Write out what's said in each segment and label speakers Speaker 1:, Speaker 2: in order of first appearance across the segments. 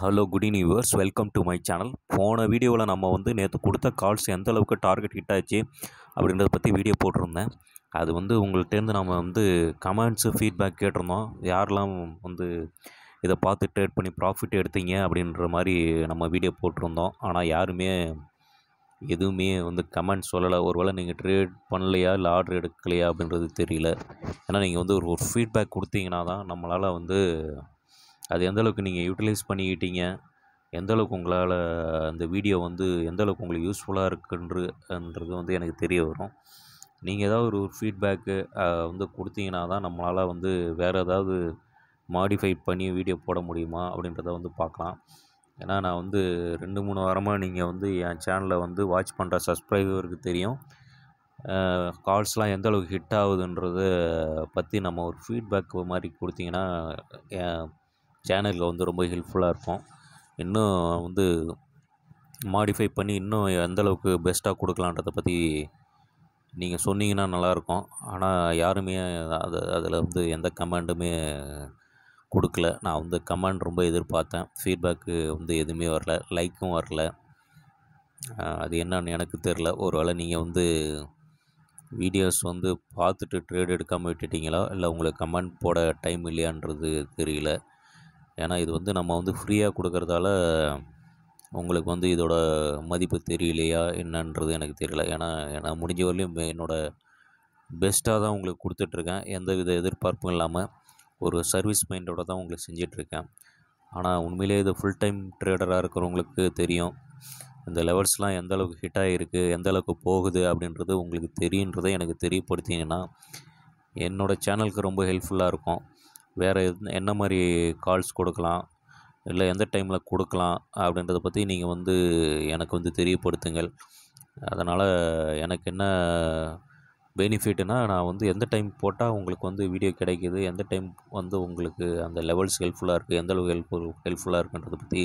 Speaker 1: Hello good evening viewers, welcome to my channel. போன வீடியோவில் நம்ம நேற்று கொடுத்த கால்ஸ் எந்த அளவுக்கு டார்கெட் ஹிட் ஆச்சு அப்படின்றத பற்றி வீடியோ போட்டிருந்தேன். அது உங்கள்கிட்டேருந்து நம்ம கமெண்ட்ஸு ஃபீட்பேக் கேட்டிருந்தோம். யாரெல்லாம் இதை பார்த்து ட்ரேட் பண்ணி ப்ராஃபிட் எடுத்தீங்க அப்படின்ற மாதிரி நம்ம வீடியோ போட்டிருந்தோம். ஆனால் யாருமே எதுவுமே கமெண்ட் சொல்லலை. ஒருவேளை நீங்கள் ட்ரேட் பண்ணலையா இல்லை ஆர்டர் எடுக்கலையா அப்படின்றது தெரியல. ஏன்னா நீங்கள் ஒரு ஃபீட்பேக் கொடுத்தீங்கன்னா தான் நம்மளால் அது எந்த அளவுக்கு நீங்கள் யூட்டிலைஸ் பண்ணிக்கிட்டீங்க, எந்த அளவுக்கு உங்களால் அந்த வீடியோ எந்த அளவுக்கு உங்களுக்கு யூஸ்ஃபுல்லாக இருக்குன்றது எனக்கு தெரிய வரும். நீங்கள் ஏதாவது ஒரு ஃபீட்பேக்கு கொடுத்தீங்கன்னா தான் நம்மளால் வேறு ஏதாவது மாடிஃபை பண்ணி வீடியோ போட முடியுமா அப்படின்றத பார்க்கலாம். ஏன்னா நான் 2-3 வாரமாக நீங்கள் என் சேனலை வாட்ச் பண்ணுற சப்ஸ்கிரைபருக்கு தெரியும். கால்ஸ்லாம் எந்த அளவுக்கு ஹிட் ஆகுதுன்றத பற்றி நம்ம ஒரு ஃபீட்பேக் மாதிரி கொடுத்தீங்கன்னா என் சேனலில் ரொம்ப ஹெல்ப்ஃபுல்லாக இருக்கும். இன்னும் மாடிஃபை பண்ணி இன்னும் எந்த அளவுக்கு பெஸ்ட்டாக கொடுக்கலான்றதை பற்றி நீங்கள் சொன்னீங்கன்னா நல்லாயிருக்கும். ஆனால் யாருமே அதில் எந்த கமெண்ட்டுமே கொடுக்கல. நான் கமெண்ட் ரொம்ப எதிர்பார்த்தேன். ஃபீட்பேக்கு எதுவுமே வரல, லைக்கும் வரல. அது என்னன்னு எனக்கு தெரில. ஒரு வேளை நீங்கள் வீடியோஸ் பார்த்துட்டு ட்ரேட் எடுக்காமல் விட்டுட்டிங்களா, இல்லை உங்களுக்கு கமெண்ட் போட டைம் இல்லையான்றது தெரியல. ஏன்னா இது நம்ம ஃப்ரீயாக கொடுக்கறதால உங்களுக்கு இதோட மதிப்பு தெரியலையா என்னன்றது எனக்கு தெரியல. ஏன்னா நான் முடிஞ்ச வரலையும் என்னோடய பெஸ்ட்டாக தான் உங்களுக்கு கொடுத்துட்ருக்கேன். எந்த வித எதிர்பார்ப்பும் இல்லாமல் ஒரு சர்வீஸ் மைண்டோட தான் உங்களுக்கு செஞ்சிட்ருக்கேன். ஆனால் உண்மையிலே இது ஃபுல் டைம் ட்ரேடராக இருக்கிறவங்களுக்கு தெரியும். இந்த லெவல்ஸ்லாம் எந்த அளவுக்கு ஹிட் ஆகிருக்கு, எந்த அளவுக்கு போகுது அப்படின்றது உங்களுக்கு தெரியுன்றதை எனக்கு தெரியப்படுத்திங்கன்னா என்னோடய சேனலுக்கு ரொம்ப ஹெல்ப்ஃபுல்லாக இருக்கும். வேறு என்ன மாதிரி கால்ஸ் கொடுக்கலாம், இல்லை எந்த டைமில் கொடுக்கலாம் அப்படின்றத பற்றி நீங்கள் எனக்கு தெரியப்படுத்துங்கள். அதனால் எனக்கு என்ன பெனிஃபிட்னா, நான் எந்த டைம் போட்டால் உங்களுக்கு வீடியோ கிடைக்கிது, எந்த டைம் உங்களுக்கு அந்த லெவல்ஸ் ஹெல்ப்ஃபுல்லாக இருக்குது, எந்த அளவுக்கு ஹெல்ப்ஃபுல்லாக இருக்குன்றதை பற்றி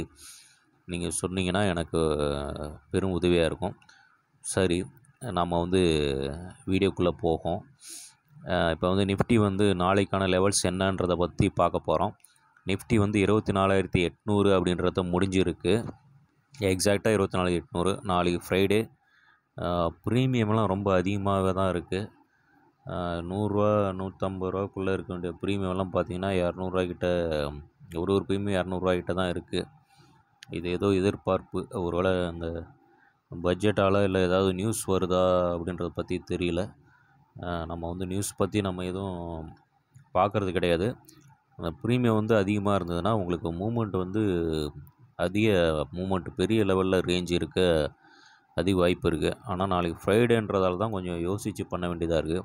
Speaker 1: நீங்கள் சொன்னீங்கன்னா எனக்கு பெரும் உதவியாக இருக்கும். சரி, நம்ம வீடியோக்குள்ளே போகும். இப்போ நிஃப்டி நாளைக்கான லெவல்ஸ் என்னன்றதை பற்றி பார்க்க போகிறோம். நிஃப்டி 24,800 அப்படின்றத முடிஞ்சிருக்கு. எக்ஸாக்டாக 24,800. நாளைக்கு ஃப்ரைடே. ப்ரீமியம்லாம் ரொம்ப அதிகமாகவே தான் இருக்குது. 100 150 இருக்க வேண்டிய ப்ரீமியம்லாம் பார்த்திங்கன்னா 200 கிட்ட, ஒரு ப்ரீமியம் 200 கிட்ட தான் இருக்குது. இது ஏதோ எதிர்பார்ப்பு, ஒருவேளை அந்த பட்ஜெட்டால் இல்லை ஏதாவது நியூஸ் வருதா அப்படின்றத பற்றி தெரியல. நம்ம நியூஸ் பற்றி நம்ம எதுவும் பார்க்குறது கிடையாது. அந்த ப்ரீமியம் அதிகமாக இருந்ததுன்னா உங்களுக்கு மூமெண்ட் அதிக மூமெண்ட், பெரிய லெவலில் ரேஞ்ச் இருக்க அதிக வாய்ப்பு இருக்குது. ஆனால் நாளைக்கு ஃப்ரைடேன்றதால தான் கொஞ்சம் யோசித்து பண்ண வேண்டியதாக இருக்குது.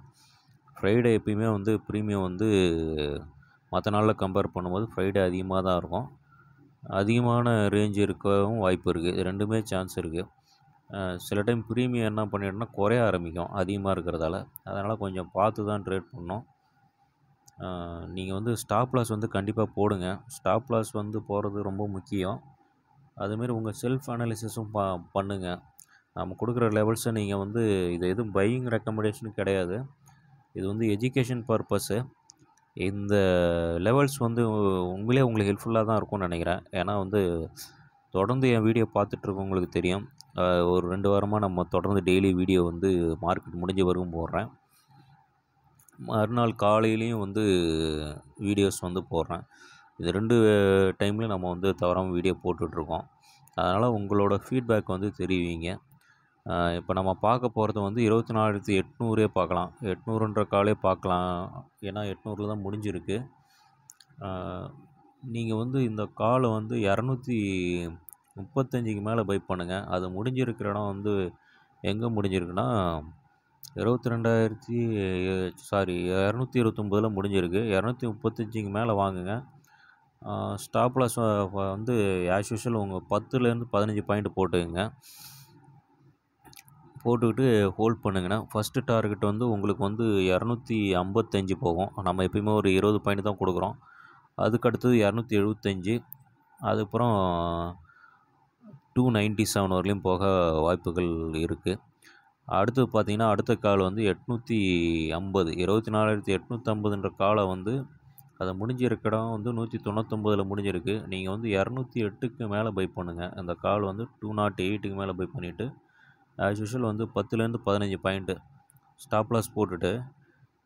Speaker 1: ஃப்ரைடே எப்பயுமே ப்ரீமியம் மற்ற நாளில் கம்பேர் பண்ணும்போது ஃப்ரைடே அதிகமாக தான் இருக்கும். அதிகமான ரேஞ்ச் இருக்கவும் வாய்ப்பு இருக்குது. ரெண்டுமே சான்ஸ் இருக்குது. சில டைம் ப்ரீமியம் என்ன பண்ணிடுன்னா குறைய ஆரம்பிக்கும் அதிகமாக இருக்கிறதால. அதனால் கொஞ்சம் பார்த்து தான் ட்ரேட் பண்ணணும். நீங்கள் ஸ்டாப் லாஸ் கண்டிப்பாக போடுங்க. ஸ்டாப் லாஸ் போடுறது ரொம்ப முக்கியம். அதுமாரி உங்கள் செல்ஃப் அனாலிசிஸும் பண்ணுங்கள். நம்ம கொடுக்குற லெவல்ஸை நீங்கள் இது எதுவும் பையிங் ரெக்கமெண்டேஷன் கிடையாது. இது எஜுகேஷன் பர்பஸ்ஸு. இந்த லெவல்ஸ் உண்மையிலே உங்களுக்கு ஹெல்ப்ஃபுல்லாக தான் இருக்கும்னு நினைக்கிறேன். ஏன்னா தொடர்ந்து என் வீடியோ பார்த்துட்ருக்கவங்களுக்கு தெரியும். ஒரு 2 வாரமாக நம்ம தொடர்ந்து டெய்லி வீடியோ மார்க்கெட் முடிஞ்ச வரைக்கும் போடுறேன். மறுநாள் காலையிலையும் வீடியோஸ் போடுறேன். இது 2 டைம்லையும் நம்ம தவறாமல் வீடியோ போட்டுட்ருக்கோம். அதனால் உங்களோட ஃபீட்பேக் தெரிவிங்க. இப்போ நம்ம பார்க்க போகிறது 24,800 பார்க்கலாம். 800ன்ற காலே பார்க்கலாம். ஏன்னா 800 தான் முடிஞ்சிருக்கு. நீங்கள் இந்த காலை 235க்கு மேலே பை பண்ணுங்கள். அது முடிஞ்சிருக்கிற இடம் எங்கே முடிஞ்சிருக்குன்னா 229ல் முடிஞ்சிருக்கு. 235க்கு மேலே வாங்குங்க. ஸ்டாப் லாஸ் ஆஸ் யூஷுவல் உங்கள் 10லேருந்து 15 பாயிண்ட் போட்டுக்கங்க. போட்டுக்கிட்டு ஹோல்ட் பண்ணுங்கண்ணா. ஃபஸ்ட்டு டார்கெட் உங்களுக்கு 255 போகும். நம்ம எப்பயுமே ஒரு 20 பாயிண்ட் தான் கொடுக்குறோம். அதுக்கடுத்தது 275, அதுக்கப்புறம் 297 வரலையும் போக வாய்ப்புகள் இருக்குது. அடுத்தது பார்த்திங்கன்னா அடுத்த கால் 850, 24,850ன்ற காலை அது முடிஞ்சிருக்க இடம் வந்து 199ல் முடிஞ்சிருக்கு. நீங்கள் வந்து 208க்கு மேலே பை பண்ணுங்கள். அந்த கால் வந்து 208க்கு மேலே பை பண்ணிவிட்டு ஆஸ் யூஷுவல் வந்து 10லேருந்து 15 பாயிண்ட்டு ஸ்டாப் லாஸ் போட்டுட்டு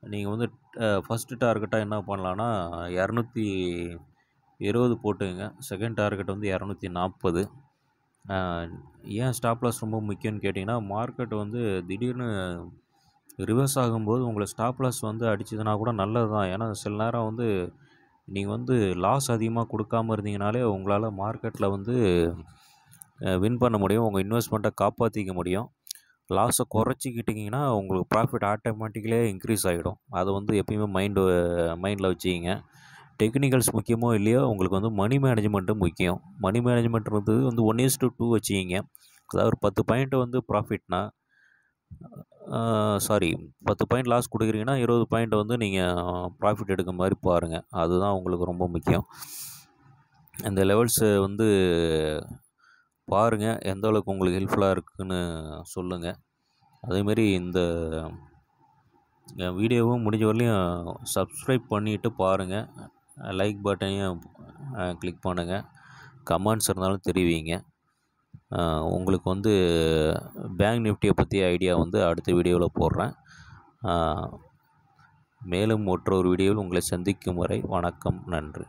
Speaker 1: நீங்கள் வந்து ஃபஸ்ட்டு டார்கெட்டாக என்ன பண்ணலான்னா 220 போட்டுங்க. செகண்ட் டார்கெட் வந்து 240. ஏன் ஸ்டாப் லாஸ் ரொம்ப முக்கியம்னு கேட்டிங்கன்னா, மார்க்கெட் வந்து திடீர்னு ரிவர்ஸ் ஆகும்போது உங்களை ஸ்டாப் லாஸ் வந்து அடிச்சதுன்னா கூட நல்லது தான். ஏன்னா சில நேரம் வந்து நீங்கள் வந்து லாஸ் அதிகமாக கொடுக்காம இருந்தீங்கனாலே உங்களால் மார்க்கெட்டில் வந்து வின் பண்ண முடியும். உங்கள் இன்வெஸ்ட்மெண்ட்டை காப்பாற்றிக்க முடியும். லாஸை குறைச்சிக்கிட்டிங்கன்னா உங்களுக்கு ப்ராஃபிட் ஆட்டோமேட்டிக்கலே இன்க்ரீஸ் ஆகிடும். அதை வந்து எப்பயுமே மைண்டில் வச்சுக்கிங்க. டெக்னிக்கல்ஸ் முக்கியமோ இல்லையோ, உங்களுக்கு வந்து மணி மேனேஜ்மெண்ட்டும் முக்கியம். மணி மேனேஜ்மெண்ட்ன்றது வந்து 1:2 வச்சுக்கிங்க. அதாவது ஒரு 10 பாயிண்ட் வந்து ப்ராஃபிட்னா 10 பாயிண்ட் லாஸ் கொடுக்குறீங்கன்னா 20 பாயிண்ட் வந்து நீங்கள் ப்ராஃபிட் எடுக்க மாதிரி பாருங்கள். அதுதான் உங்களுக்கு ரொம்ப முக்கியம். இந்த லெவல்ஸு வந்து பாருங்கள், எந்த அளவுக்கு உங்களுக்கு ஹெல்ப்ஃபுல்லாக இருக்குதுன்னு சொல்லுங்கள். அதேமாரி இந்த வீடியோவும் முடிஞ்ச வரலையும் சப்ஸ்கிரைப் பண்ணிவிட்டு பாருங்கள். லைக் பட்டனையும் கிளிக் பண்ணுங்கள். கமெண்ட்ஸ் இருந்தாலும் தெரிவிங்க. உங்களுக்கு வந்து பேங்க் நிஃப்டியை பற்றி ஐடியா வந்து அடுத்த வீடியோவில் போடுறேன். மேலும் மற்றொரு வீடியோவில் உங்களை சந்திக்கும் வரை வணக்கம், நன்றி.